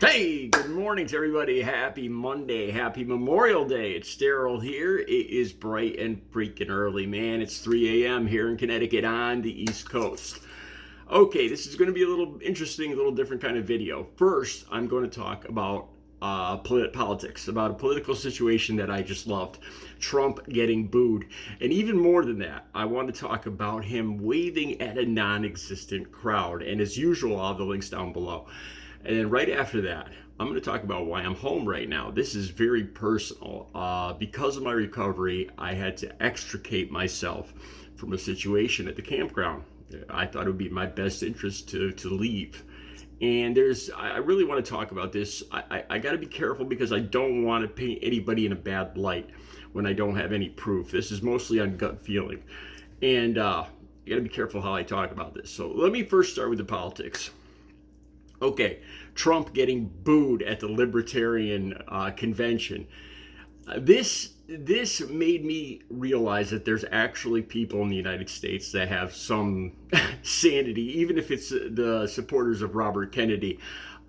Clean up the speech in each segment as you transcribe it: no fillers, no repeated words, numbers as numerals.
Hey, good morning to everybody. Happy Monday. Happy Memorial Day. It's Daryl here. It is bright and freaking early, man. It's 3 a.m. here in Connecticut on the East Coast. Okay, this is going to be a little interesting, a little different kind of video. First, I'm going to talk about politics, about a political situation that I just loved. Trump getting booed. And even more than that, I want to talk about him waving at a non-existent crowd. And as usual, I'll have the links down below. And then right after that, I'm going to talk about why I'm home right now. This is very personal. Because of my recovery, I had to extricate myself from a situation at the campground. I thought it would be in my best interest to leave. And I really want to talk about this. I got to be careful because I don't want to paint anybody in a bad light when I don't have any proof. This is mostly on gut feeling. And you got to be careful how I talk about this. So let me first start with the politics. Okay, Trump getting booed at the Libertarian convention. This made me realize that there's actually people in the United States that have some sanity, even if it's the supporters of Robert Kennedy.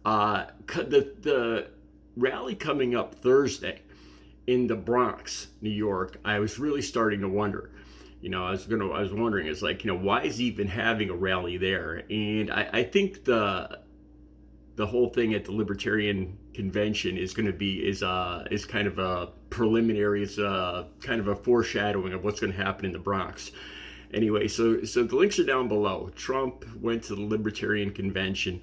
The rally coming up Thursday in the Bronx, New York, I was really starting to wonder. I was wondering, it's like, why is he even having a rally there? And I think the whole thing at the Libertarian convention is going to be is kind of a preliminary, is kind of a foreshadowing of what's going to happen in the Bronx. Anyway, so the links are down below. Trump went to the Libertarian convention,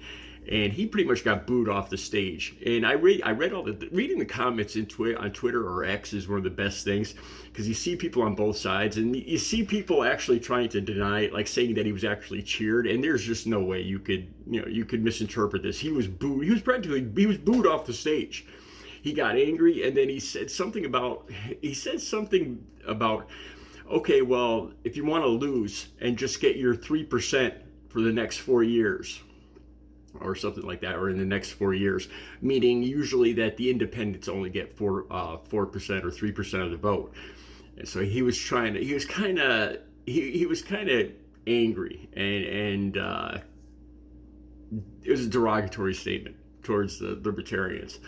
and he pretty much got booed off the stage. And I read all reading the comments on Twitter or X is one of the best things, because you see people on both sides, and you see people actually trying to deny it, like saying that he was actually cheered. And there's just no way you could misinterpret this. He was booed. He was booed off the stage. He got angry, and then he said something about okay, well, if you want to lose and just get your 3% for the next 4 years, or something like that, or in the next 4 years, meaning usually that the independents only get 4% or 3% of the vote. And so he was kind of angry, and it was a derogatory statement towards the libertarians.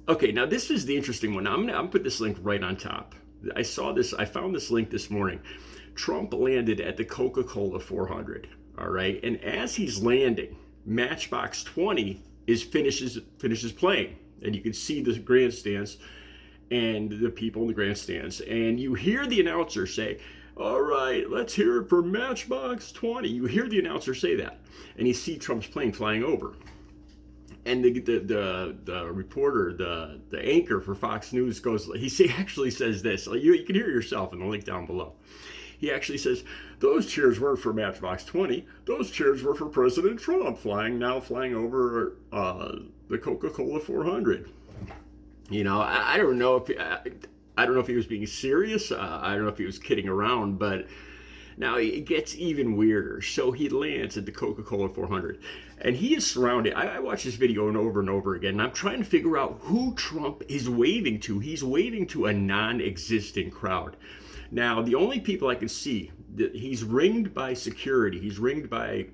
Okay, now this is the interesting one. I'm gonna put this link right on top. I found this link this morning. Trump landed at the Coca-Cola 400. All right, and as he's landing, Matchbox 20 finishes playing, and you can see the grandstands and the people in the grandstands, and you hear the announcer say, "All right, let's hear it for Matchbox 20." You hear the announcer say that, and you see Trump's plane flying over. And the reporter, the anchor for Fox News actually says this. You can hear it yourself in the link down below. He actually says, "Those cheers weren't for Matchbox 20. Those cheers were for President Trump flying over the Coca-Cola 400." I don't know if he was being serious. I don't know if he was kidding around, but now it gets even weirder. So he lands at the Coca-Cola 400, and he is surrounded. I watched this video over and over again, and I'm trying to figure out who Trump is waving to. He's waving to a non-existent crowd. Now, the only people I can see, he's ringed by security. He's ringed by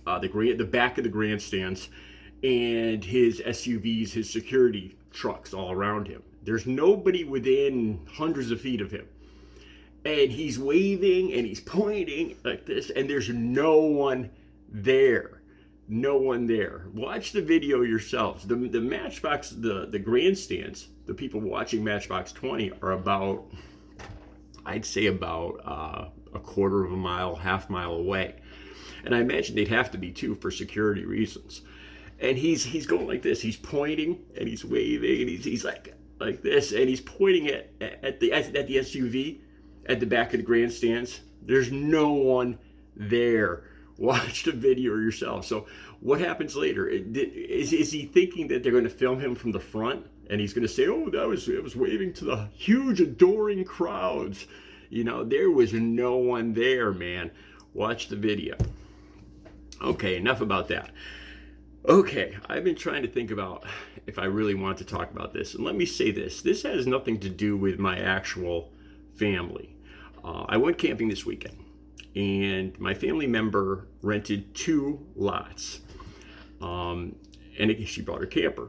the back of the grandstands and his SUVs, his security trucks all around him. There's nobody within hundreds of feet of him. And he's waving and he's pointing like this, and there's no one there. No one there. Watch the video yourselves. The Matchbox, the grandstands, the people watching Matchbox 20 are about, I'd say about a quarter of a mile, half mile away. And I imagine they'd have to be too for security reasons. And he's going like this. He's pointing and he's waving, and he's like this, and he's pointing at the SUV at the back of the grandstands. There's no one there. Watch the video yourself. So what happens later? Is he thinking that they're going to film him from the front, and he's going to say, "Oh, it was waving to the huge adoring crowds"? There was no one there, man. Watch the video. Okay, enough about that. Okay, I've been trying to think about if I really want to talk about this. And let me say this. This has nothing to do with my actual family. I went camping this weekend, and my family member rented 2 lots. and she brought her camper.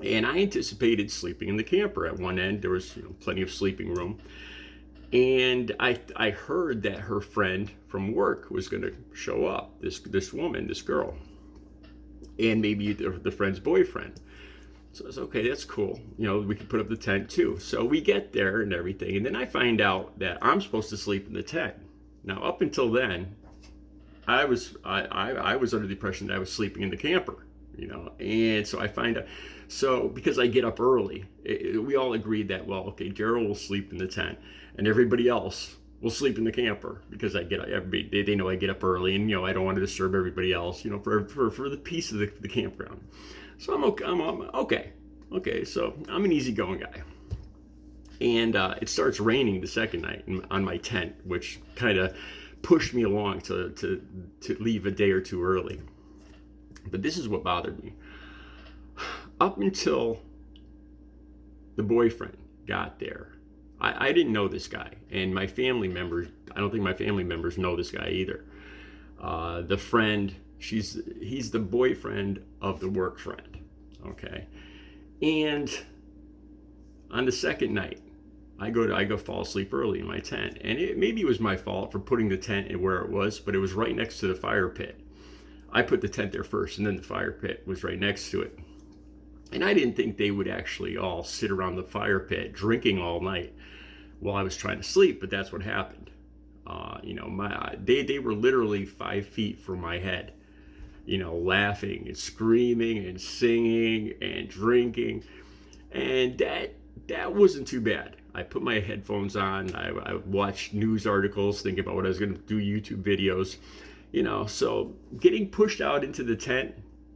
And I anticipated sleeping in the camper. At one end, there was plenty of sleeping room. And I heard that her friend from work was going to show up, this woman, this girl, and maybe the friend's boyfriend. So I was okay, that's cool. We could put up the tent too. So we get there and everything, and then I find out that I'm supposed to sleep in the tent. Now, up until then, I was under the impression that I was sleeping in the camper, and so I find out. So because I get up early, we all agreed that, well, okay, Daryl will sleep in the tent, and everybody else will sleep in the camper because I get they know I get up early, and I don't want to disturb everybody else, for the peace of the campground. So I'm okay. I'm okay. Okay, so I'm an easygoing guy. And it starts raining the second night on my tent, which kind of pushed me along to leave a day or two early. But this is what bothered me. Up until the boyfriend got there, I didn't know this guy. And my family members, I don't think my family members know this guy either. The friend, he's the boyfriend of the work friend. Okay. And on the second night, I go fall asleep early in my tent. And maybe it was my fault for putting the tent where it was, but it was right next to the fire pit. I put the tent there first, and then the fire pit was right next to it. And I didn't think they would actually all sit around the fire pit drinking all night while I was trying to sleep, but that's what happened. They were literally 5 feet from my head, laughing and screaming and singing and drinking. And that wasn't too bad. I put my headphones on. I watched news articles, thinking about what I was going to do, YouTube videos, so getting pushed out into the tent,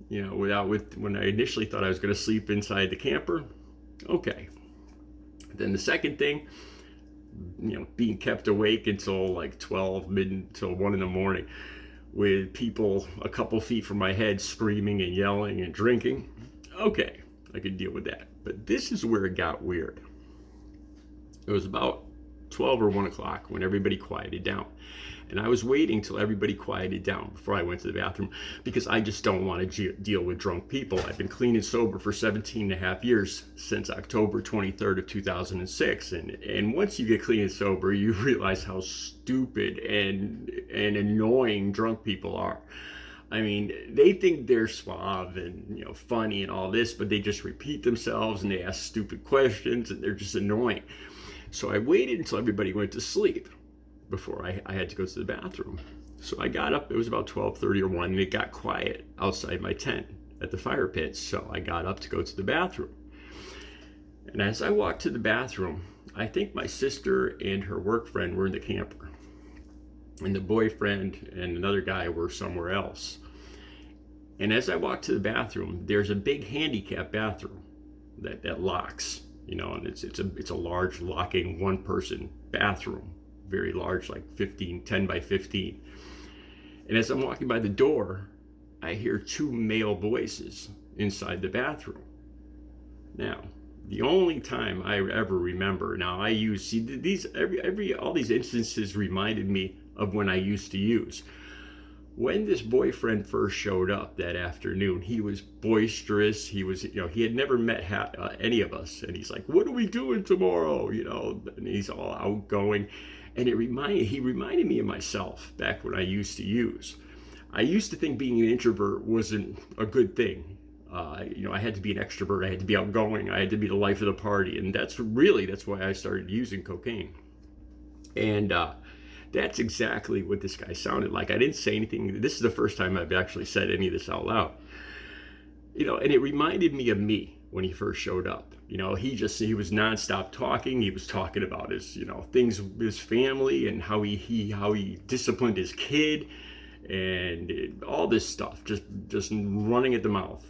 when I initially thought I was going to sleep inside the camper. Okay. Then the second thing, being kept awake until like 12, till 1 in the morning with people a couple feet from my head screaming and yelling and drinking. Okay, I could deal with that. But this is where it got weird. It was about 12 or 1 o'clock when everybody quieted down. And I was waiting till everybody quieted down before I went to the bathroom, because I just don't want to deal with drunk people. I've been clean and sober for 17 and a half years, since October 23rd of 2006. And once you get clean and sober, you realize how stupid and annoying drunk people are. I mean, they think they're suave and funny and all this, but they just repeat themselves and they ask stupid questions and they're just annoying. So I waited until everybody went to sleep before I had to go to the bathroom. So I got up, it was about 12:30 or 1, and it got quiet outside my tent at the fire pit. So I got up to go to the bathroom. And as I walked to the bathroom, I think my sister and her work friend were in the camper. And the boyfriend and another guy were somewhere else. And as I walked to the bathroom, there's a big handicap bathroom that locks, and it's a large locking one-person bathroom. Very large, like 10 by 15. And as I'm walking by the door, I hear 2 male voices inside the bathroom. Now, the only time I ever remember, now I use, these, all these instances reminded me of when I used to use. When this boyfriend first showed up that afternoon, he was boisterous. He was, he had never met any of us. And he's like, "What are we doing tomorrow?" And he's all outgoing. And he reminded me of myself back when I used to use. I used to think being an introvert wasn't a good thing. I had to be an extrovert. I had to be outgoing. I had to be the life of the party. And that's why I started using cocaine. And that's exactly what this guy sounded like. I didn't say anything. This is the first time I've actually said any of this out loud. And it reminded me of me when he first showed up. He was nonstop talking. He was talking about his, things, his family, and how he disciplined his kid, and all this stuff, just running at the mouth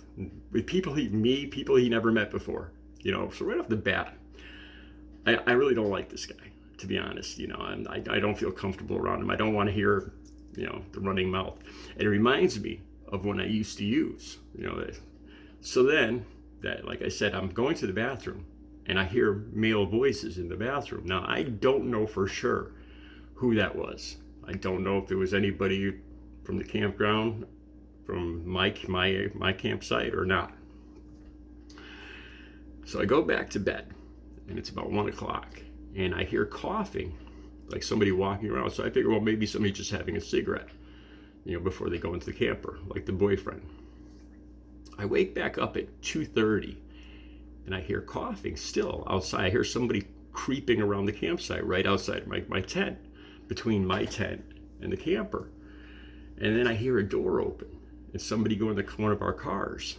with people he never met before. So right off the bat, I really don't like this guy, to be honest. I don't feel comfortable around him. I don't want to hear, the running mouth. And it reminds me of when I used to use, So then, like I said, I'm going to the bathroom and I hear male voices in the bathroom. Now, I don't know for sure who that was. I don't know if it was anybody from the campground from my campsite or not. So I go back to bed, and it's about 1 o'clock, and I hear coughing, like somebody walking around. So I figure, well, maybe somebody's just having a cigarette, before they go into the camper, like the boyfriend. I wake back up at 2:30, and I hear coughing still outside. I hear somebody creeping around the campsite right outside my tent, between my tent and the camper. And then I hear a door open and somebody go in one of our cars.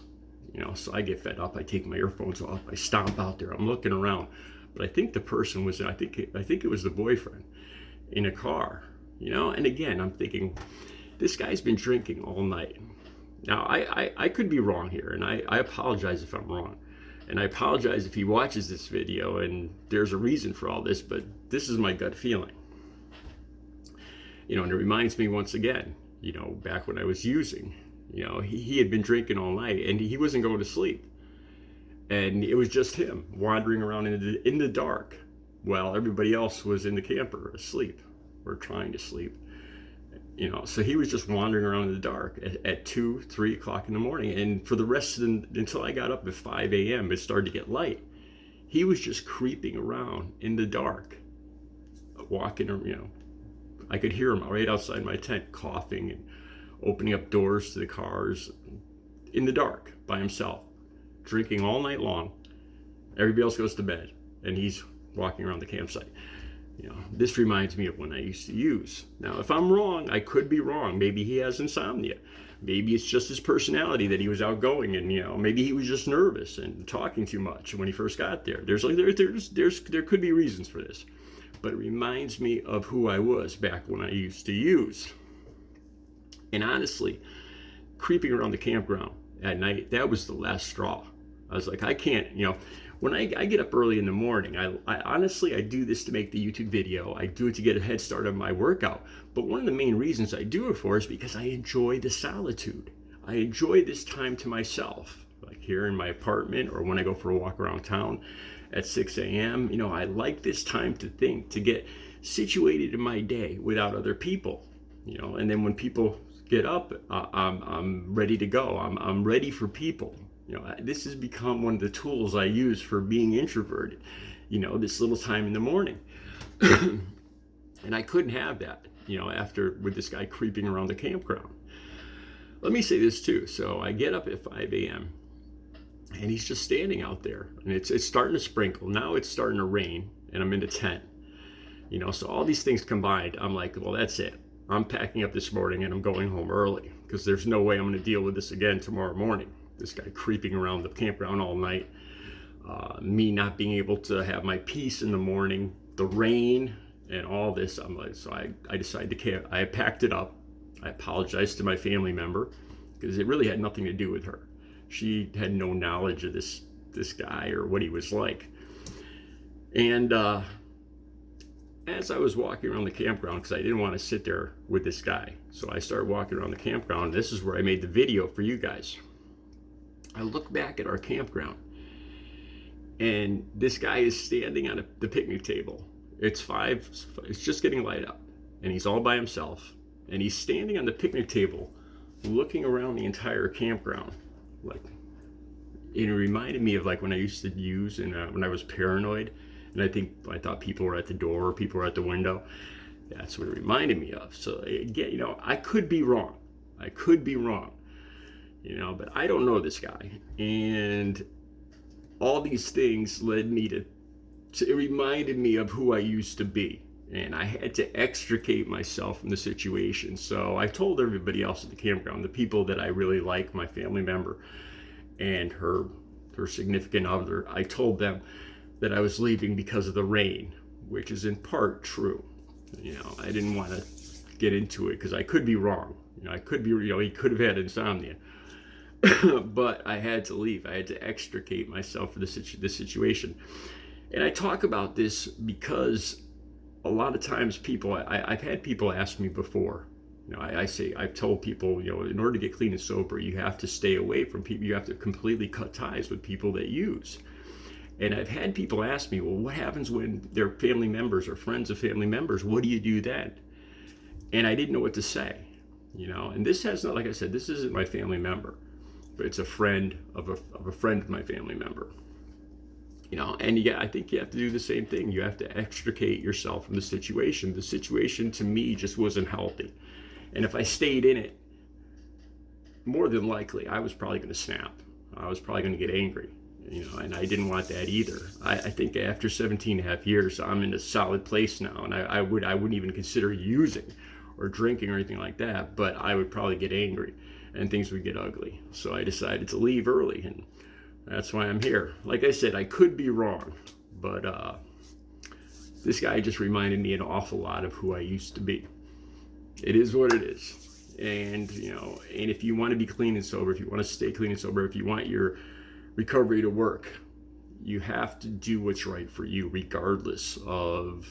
So I get fed up. I take my earphones off. I stomp out there. I'm looking around, but I think the person was, I think it was the boyfriend in a car. And again, I'm thinking, this guy's been drinking all night. Now I could be wrong here, and I apologize if I'm wrong, and I apologize if he watches this video and there's a reason for all this, but this is my gut feeling. And it reminds me once again, back when I was using. He had been drinking all night, and he wasn't going to sleep. And it was just him wandering around in the dark while everybody else was in the camper asleep or trying to sleep. So he was just wandering around in the dark at 2, 3 o'clock in the morning. And for the rest of until I got up at 5 a.m., it started to get light. He was just creeping around in the dark, walking, I could hear him right outside my tent, coughing and opening up doors to the cars in the dark by himself, drinking all night long. Everybody else goes to bed, and he's walking around the campsite. This reminds me of when I used to use. Now, if I'm wrong, I could be wrong. Maybe he has insomnia. Maybe it's just his personality that he was outgoing, and maybe he was just nervous and talking too much when he first got there. There could be reasons for this, but it reminds me of who I was back when I used to use. And honestly, creeping around the campground at night, that was the last straw. I was like, I can't, when I get up early in the morning, I honestly do this to make the YouTube video. I do it to get a head start on my workout. But one of the main reasons I do it for is because I enjoy the solitude. I enjoy this time to myself, like here in my apartment or when I go for a walk around town at 6 a.m. I like this time to think, to get situated in my day without other people, and then when people get up, I'm ready to go. I'm ready for people. This has become one of the tools I use for being introverted, this little time in the morning. And I couldn't have that, after with this guy creeping around the campground. Let me say this too. So I get up at 5 a.m. and he's just standing out there, and it's starting to sprinkle. Now it's starting to rain, and I'm in the tent. So all these things combined, I'm like, well, that's it. I'm packing up this morning and I'm going home early, because there's no way I'm going to deal with this again tomorrow morning. This guy creeping around the campground all night, me not being able to have my peace in the morning, the rain and all this. I'm like, so I decided to I packed it up. I apologized to my family member, because it really had nothing to do with her. She had no knowledge of this guy or what he was like. And as I was walking around the campground, because I didn't want to sit there with this guy, so I started walking around the campground. This is where I made the video for you guys. I look back at our campground, and this guy is standing on the picnic table. It's just getting light up, and he's all by himself, and he's standing on the picnic table looking around the entire campground. Like, it reminded me of like when I used to use when I was paranoid, and I thought people were at the door or people were at the window. That's what it reminded me of. So again, I could be wrong. But I don't know this guy. And all these things led me to it reminded me of who I used to be. And I had to extricate myself from the situation. So I told everybody else at the campground, the people that I really like, my family member and her significant other, I told them that I was leaving because of the rain, which is in part true. I didn't want to get into it because I could be wrong. I could be, he could have had insomnia. But I had to leave. I had to extricate myself from this situation. And I talk about this because a lot of times I've had people ask me before, I've told people, in order to get clean and sober, you have to stay away from people. You have to completely cut ties with people that use. And I've had people ask me, well, what happens when they're family members or friends of family members? What do you do then? And I didn't know what to say. And this has not, like I said, this isn't my family member, but it's a friend of a friend of my family member. And I think you have to do the same thing. You have to extricate yourself from the situation. The situation to me just wasn't healthy. And if I stayed in it, more than likely, I was probably going to snap. I was probably going to get angry, and I didn't want that either. I think after 17 and a half years, I'm in a solid place now, and I wouldn't even consider using or drinking or anything like that, but I would probably get angry and things would get ugly. So I decided to leave early, and that's why I'm here. Like I said, I could be wrong, but this guy just reminded me an awful lot of who I used to be. It is what it is. And, and if you want to be clean and sober, if you want to stay clean and sober, if you want your recovery to work, you have to do what's right for you, regardless of,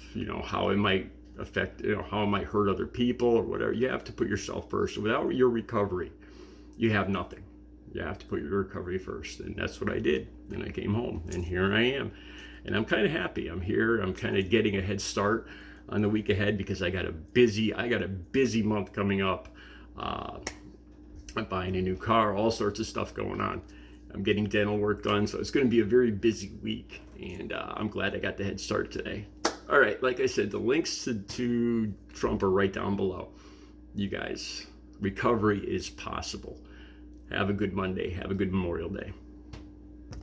how it might affect, how it might hurt other people or whatever. You have to put yourself first. Without your recovery, you have nothing. You have to put your recovery first. And that's what I did. And I came home, and here I am. And I'm kind of happy. I'm here. I'm kind of getting a head start on the week ahead because I got a busy month coming up. I'm buying a new car, all sorts of stuff going on. I'm getting dental work done, so it's going to be a very busy week, and I'm glad I got the head start today. All right, like I said, the links to Trump are right down below. You guys, recovery is possible. Have a good Monday. Have a good Memorial Day.